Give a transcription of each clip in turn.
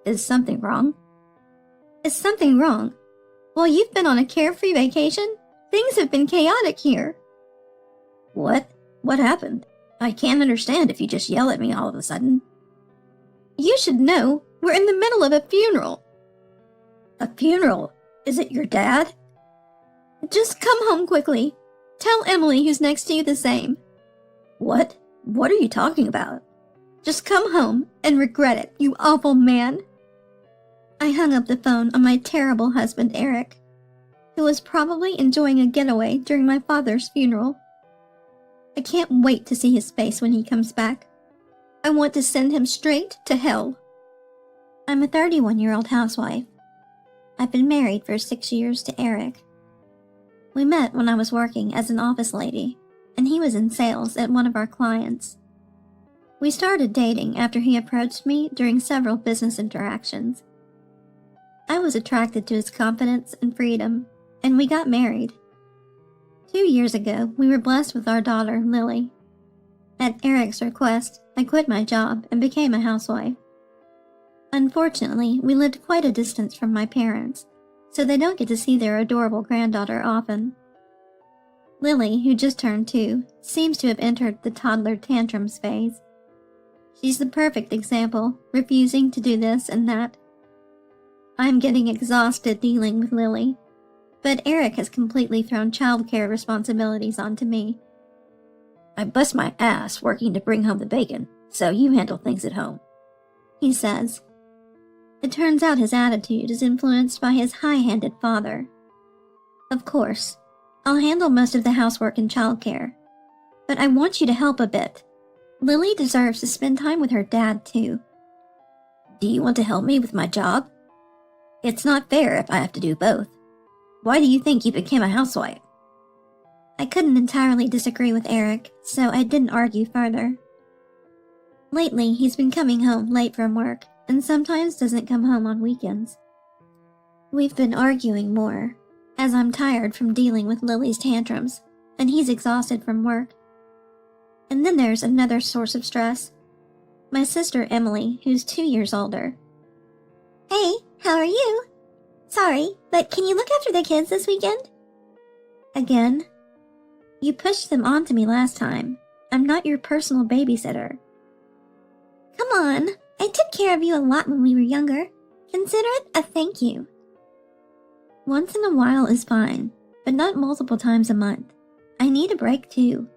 Is something wrong? Is something wrong? While you've been on a carefree vacation, things have been chaotic here. What? What happened? I can't understand if you just yell at me all of a sudden. You should know, we're in the middle of a funeral. A funeral? Is it your dad? Just come home quickly. Tell Emily who's next to you the same. What? What are you talking about? Just come home and regret it, you awful man. I hung up the phone on my terrible husband, Eric, who was probably enjoying a getaway during my father's funeral. I can't wait to see his face when he comes back. I want to send him straight to hell. I'm a 31-year-old housewife. I've been married for 6 years to Eric. We met when I was working as an office lady, and he was in sales at one of our clients. We started dating after he approached me during several business interactions. I was attracted to his confidence and freedom, and we got married. 2 years ago, we were blessed with our daughter, Lily. At Eric's request, I quit my job and became a housewife. Unfortunately, we lived quite a distance from my parents, so they don't get to see their adorable granddaughter often. Lily, who just turned 2, seems to have entered the toddler tantrums phase. She's the perfect example, refusing to do this and that. I'm getting exhausted dealing with Lily, but Eric has completely thrown childcare responsibilities onto me. I bust my ass working to bring home the bacon, so you handle things at home, he says. It turns out his attitude is influenced by his high-handed father. Of course, I'll handle most of the housework and childcare, but I want you to help a bit. Lily deserves to spend time with her dad, too. Do you want to help me with my job? It's not fair if I have to do both. Why do you think you became a housewife? I couldn't entirely disagree with Eric, so I didn't argue further. Lately, he's been coming home late from work, and sometimes doesn't come home on weekends. We've been arguing more, as I'm tired from dealing with Lily's tantrums, and he's exhausted from work. And then there's another source of stress. My sister Emily, who's 2 years older. Hey, how are you? Sorry, but can you look after the kids this weekend? Again? You pushed them onto me last time. I'm not your personal babysitter. Come on, I took care of you a lot when we were younger. Consider it a thank you. Once in a while is fine, but not multiple times a month. I need a break too.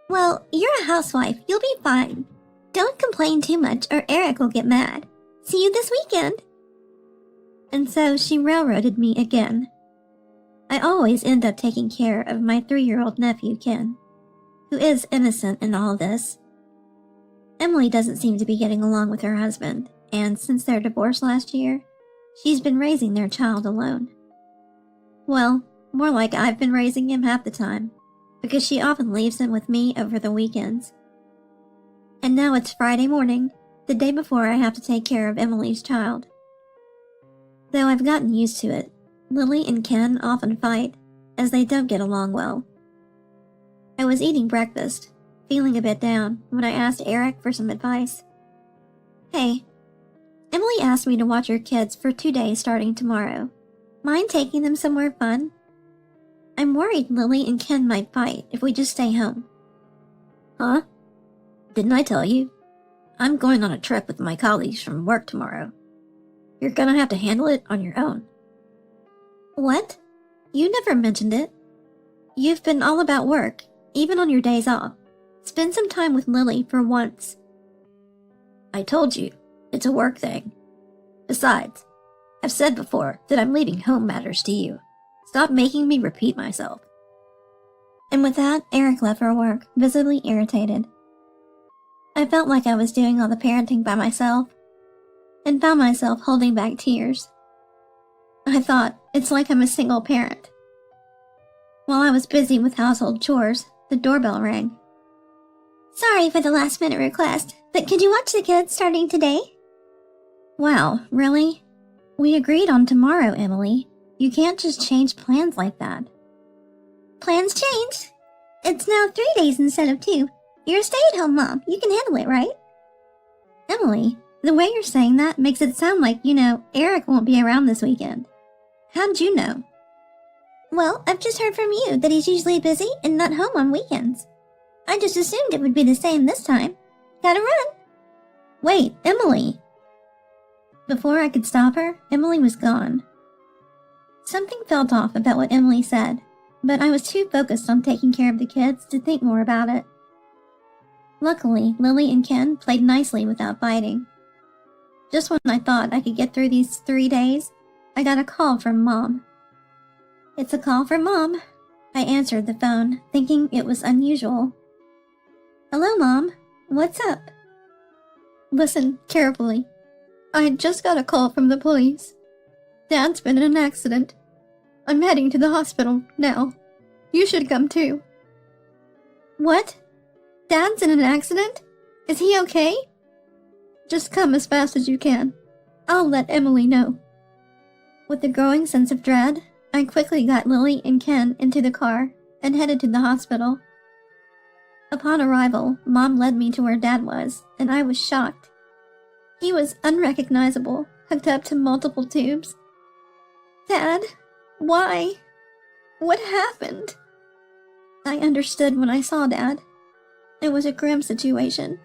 Well, you're a housewife. You'll be fine. Don't complain too much or Eric will get mad. See you this weekend. And so she railroaded me again. I always end up taking care of my 3-year-old nephew, Ken, who is innocent in all this. Emily doesn't seem to be getting along with her husband, and since their divorce last year, she's been raising their child alone. Well, more like I've been raising him half the time, because she often leaves him with me over the weekends. And now it's Friday morning, the day before I have to take care of Emily's child. Though I've gotten used to it, Lily and Ken often fight, as they don't get along well. I was eating breakfast, feeling a bit down, when I asked Eric for some advice. Hey, Emily asked me to watch her kids for 2 days starting tomorrow. Mind taking them somewhere fun? I'm worried Lily and Ken might fight if we just stay home. Huh? Didn't I tell you? I'm going on a trip with my colleagues from work tomorrow. You're gonna have to handle it on your own. What? You never mentioned it. You've been all about work, even on your days off. Spend some time with Lily for once. I told you, it's a work thing. Besides, I've said before that I'm leaving home matters to you. Stop making me repeat myself. And with that, Eric left for work, visibly irritated. I felt like I was doing all the parenting by myself, and found myself holding back tears. I thought, it's like I'm a single parent. While I was busy with household chores, the doorbell rang. Sorry for the last-minute request, but could you watch the kids starting today? Wow, really? We agreed on tomorrow, Emily. You can't just change plans like that. Plans changed? It's now 3 days instead of 2. You're a stay-at-home mom. You can handle it, right? Emily, The way you're saying that makes it sound like, Eric won't be around this weekend. How'd you know? Well, I've just heard from you that he's usually busy and not home on weekends. I just assumed it would be the same this time. Gotta run. Wait, Emily! Before I could stop her, Emily was gone. Something felt off about what Emily said, but I was too focused on taking care of the kids to think more about it. Luckily, Lily and Ken played nicely without biting. Just when I thought I could get through these 3 days, I got a call from Mom. It's a call from Mom. I answered the phone, thinking it was unusual. Hello, Mom. What's up? Listen carefully. I just got a call from the police. Dad's been in an accident. I'm heading to the hospital now. You should come too. What? Dad's in an accident? Is he okay? Just come as fast as you can. I'll let Emily know. With a growing sense of dread, I quickly got Lily and Ken into the car and headed to the hospital. Upon arrival, Mom led me to where Dad was, and I was shocked. He was unrecognizable, hooked up to multiple tubes. Dad, why? What happened? I understood when I saw Dad. It was a grim situation.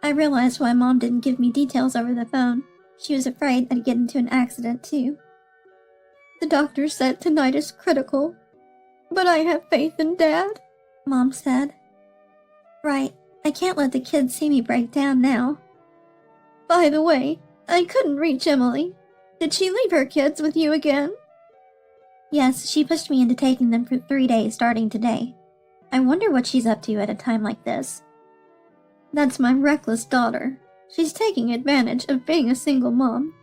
I realized why Mom didn't give me details over the phone. She was afraid I'd get into an accident too. The doctor said tonight is critical, but I have faith in Dad, Mom said. Right, I can't let the kids see me break down now. By the way, I couldn't reach Emily. Did she leave her kids with you again? Yes, she pushed me into taking them for 3 days starting today. I wonder what she's up to at a time like this. That's my reckless daughter. She's taking advantage of being a single mom.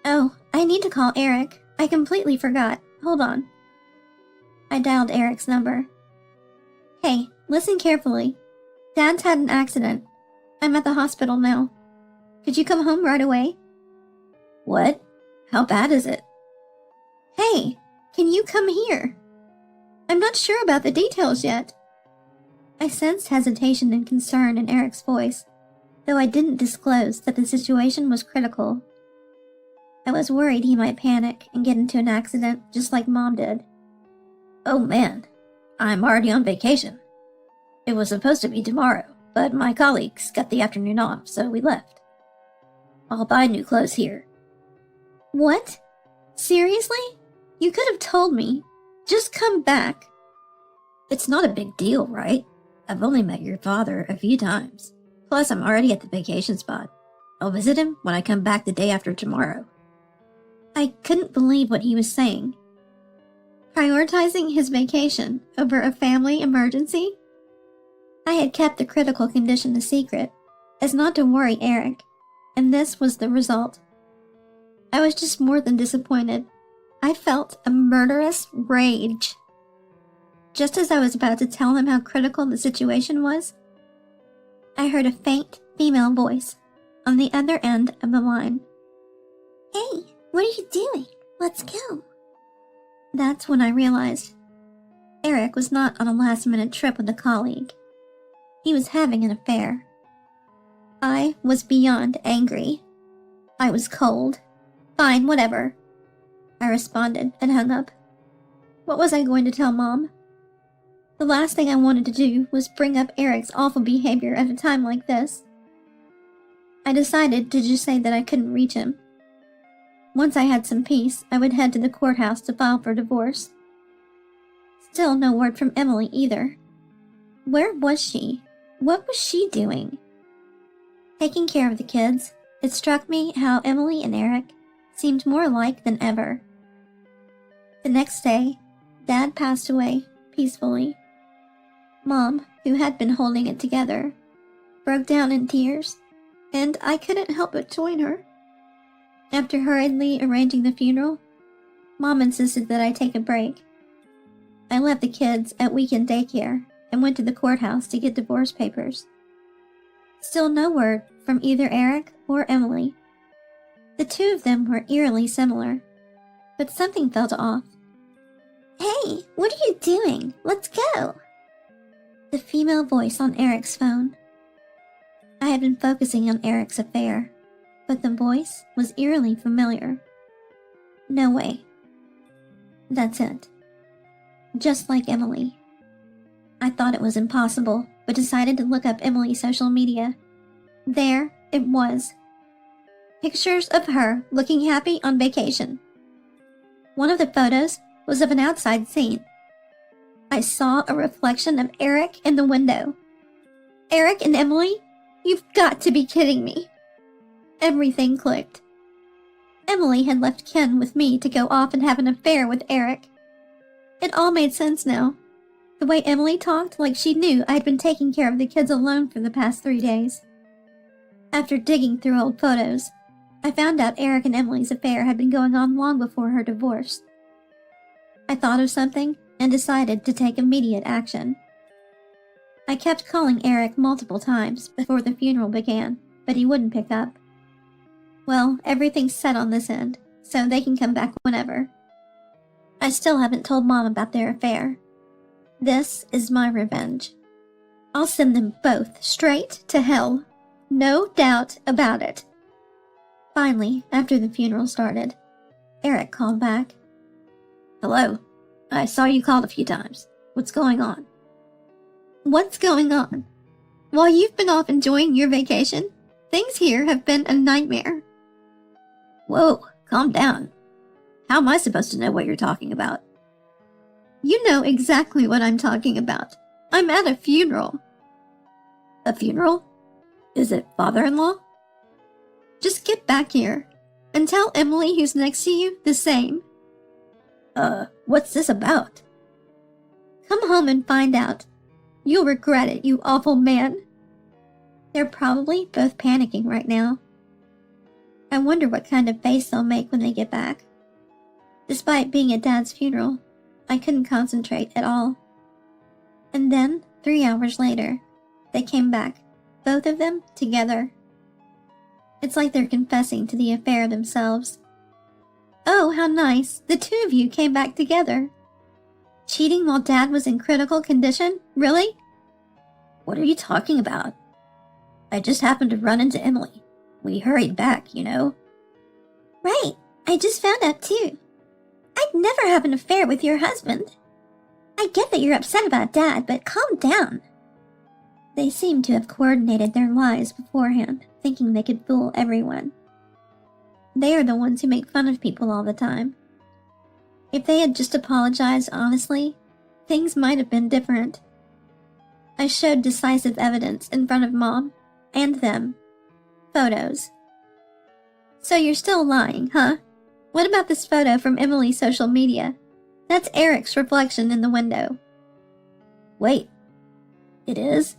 Oh, I need to call Eric. I completely forgot. Hold on. I dialed Eric's number. Hey, listen carefully. Dad's had an accident. I'm at the hospital now. Could you come home right away? What? How bad is it? Hey, can you come here? I'm not sure about the details yet. I sensed hesitation and concern in Eric's voice, though I didn't disclose that the situation was critical. I was worried he might panic and get into an accident just like Mom did. Oh man, I'm already on vacation. It was supposed to be tomorrow, but my colleagues got the afternoon off, so we left. I'll buy new clothes here. What? Seriously? You could have told me. Just come back. It's not a big deal, right? I've only met your father a few times. Plus, I'm already at the vacation spot. I'll visit him when I come back the day after tomorrow. I couldn't believe what he was saying. Prioritizing his vacation over a family emergency? I had kept the critical condition a secret, as not to worry Eric, and this was the result. I was just more than disappointed. I felt a murderous rage. Just as I was about to tell him how critical the situation was, I heard a faint female voice on the other end of the line. Hey, what are you doing? Let's go. That's when I realized Eric was not on a last-minute trip with a colleague. He was having an affair. I was beyond angry. I was cold. Fine, whatever. I responded and hung up. What was I going to tell Mom? The last thing I wanted to do was bring up Eric's awful behavior at a time like this. I decided to just say that I couldn't reach him. Once I had some peace, I would head to the courthouse to file for divorce. Still no word from Emily either. Where was she? What was she doing? Taking care of the kids, it struck me how Emily and Eric seemed more alike than ever. The next day, Dad passed away peacefully. Mom, who had been holding it together, broke down in tears, and I couldn't help but join her. After hurriedly arranging the funeral, Mom insisted that I take a break. I left the kids at weekend daycare and went to the courthouse to get divorce papers. Still no word from either Eric or Emily. The two of them were eerily similar, but something felt off. Hey, what are you doing? Let's go! The female voice on Eric's phone. I had been focusing on Eric's affair, but the voice was eerily familiar. No way. That's it. Just like Emily. I thought it was impossible, but decided to look up Emily's social media. There it was. Pictures of her looking happy on vacation. One of the photos was of an outside scene. I saw a reflection of Eric in the window. Eric and Emily? You've got to be kidding me. Everything clicked. Emily had left Ken with me to go off and have an affair with Eric. It all made sense now. The way Emily talked like she knew I had been taking care of the kids alone for the past 3 days. After digging through old photos, I found out Eric and Emily's affair had been going on long before her divorce. I thought of something and decided to take immediate action. I kept calling Eric multiple times before the funeral began, but he wouldn't pick up. Well, everything's set on this end, so they can come back whenever. I still haven't told Mom about their affair. This is my revenge. I'll send them both straight to hell. No doubt about it. Finally, after the funeral started, Eric called back. Hello. I saw you called a few times. What's going on? What's going on? While you've been off enjoying your vacation, things here have been a nightmare. Whoa, calm down. How am I supposed to know what you're talking about? You know exactly what I'm talking about. I'm at a funeral. A funeral? Is it father-in-law? Just get back here and tell Emily who's next to you the same. What's this about? Come home and find out. You'll regret it, you awful man. They're probably both panicking right now. I wonder what kind of face they'll make when they get back. Despite being at Dad's funeral, I couldn't concentrate at all. And then, 3 hours later, they came back, both of them together. It's like they're confessing to the affair themselves. Oh, how nice. The two of you came back together. Cheating while Dad was in critical condition? Really? What are you talking about? I just happened to run into Emily. We hurried back, you know. Right. I just found out too. I'd never have an affair with your husband. I get that you're upset about Dad, but calm down. They seem to have coordinated their lies beforehand, thinking they could fool everyone. They are the ones who make fun of people all the time. If they had just apologized honestly, things might have been different. I showed decisive evidence in front of Mom and them. Photos. So you're still lying, huh? What about this photo from Emily's social media? That's Eric's reflection in the window. Wait. It is?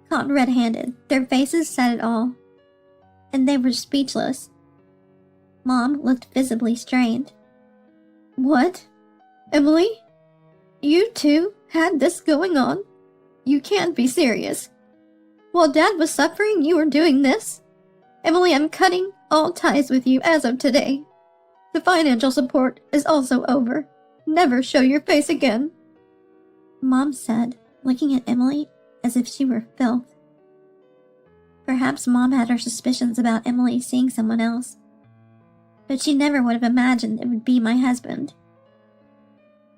Caught red-handed, their faces said it all. And they were speechless. Mom looked visibly strained. What? Emily? You two had this going on? You can't be serious. While Dad was suffering, you were doing this? Emily, I'm cutting all ties with you as of today. The financial support is also over. Never show your face again. Mom said, looking at Emily as if she were filth. Perhaps Mom had her suspicions about Emily seeing someone else. But she never would have imagined it would be my husband.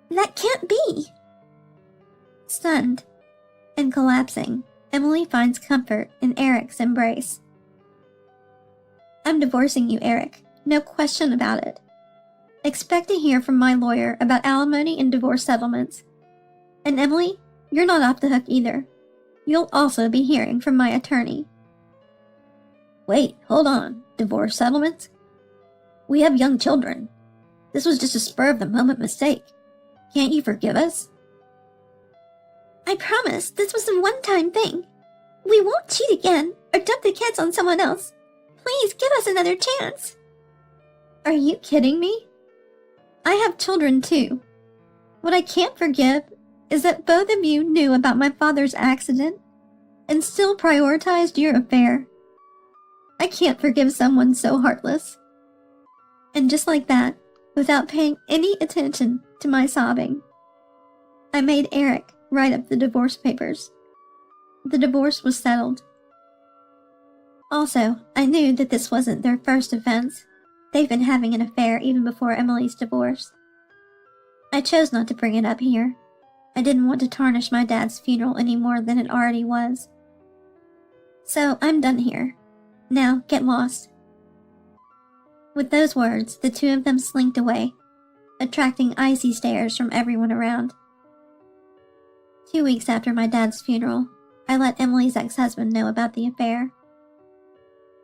That can't be! Stunned and collapsing, Emily finds comfort in Eric's embrace. I'm divorcing you, Eric. No question about it. Expect to hear from my lawyer about alimony and divorce settlements. And Emily, you're not off the hook either. You'll also be hearing from my attorney. Wait, hold on. Divorce settlements? We have young children. This was just a spur-of-the-moment mistake. Can't you forgive us? I promise this was a one-time thing. We won't cheat again or dump the kids on someone else. Please give us another chance. Are you kidding me? I have children too. What I can't forgive is that both of you knew about my father's accident and still prioritized your affair. I can't forgive someone so heartless. And just like that, without paying any attention to my sobbing, I made Eric write up the divorce papers. The divorce was settled. Also, I knew that this wasn't their first offense. They've been having an affair even before Emily's divorce. I chose not to bring it up here. I didn't want to tarnish my dad's funeral any more than it already was. So I'm done here. Now, get lost. With those words, the two of them slinked away, attracting icy stares from everyone around. 2 weeks after my dad's funeral, I let Emily's ex-husband know about the affair.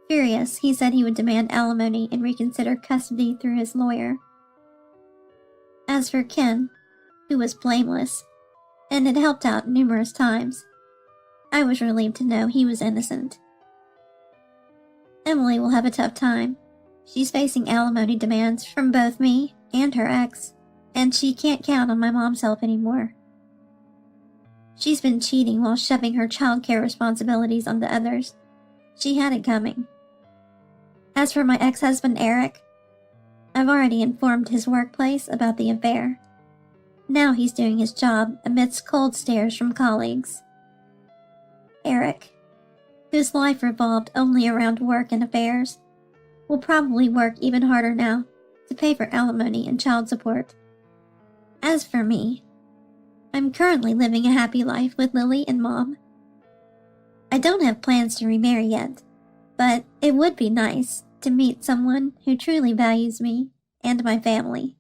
Furious, he said he would demand alimony and reconsider custody through his lawyer. As for Ken, who was blameless, and had helped out numerous times, I was relieved to know he was innocent. Emily will have a tough time. She's facing alimony demands from both me and her ex, and she can't count on my mom's help anymore. She's been cheating while shoving her childcare responsibilities onto others. She had it coming. As for my ex-husband Eric, I've already informed his workplace about the affair. Now he's doing his job amidst cold stares from colleagues. Eric, whose life revolved only around work and affairs, will probably work even harder now to pay for alimony and child support. As for me, I'm currently living a happy life with Lily and Mom. I don't have plans to remarry yet, but it would be nice to meet someone who truly values me and my family.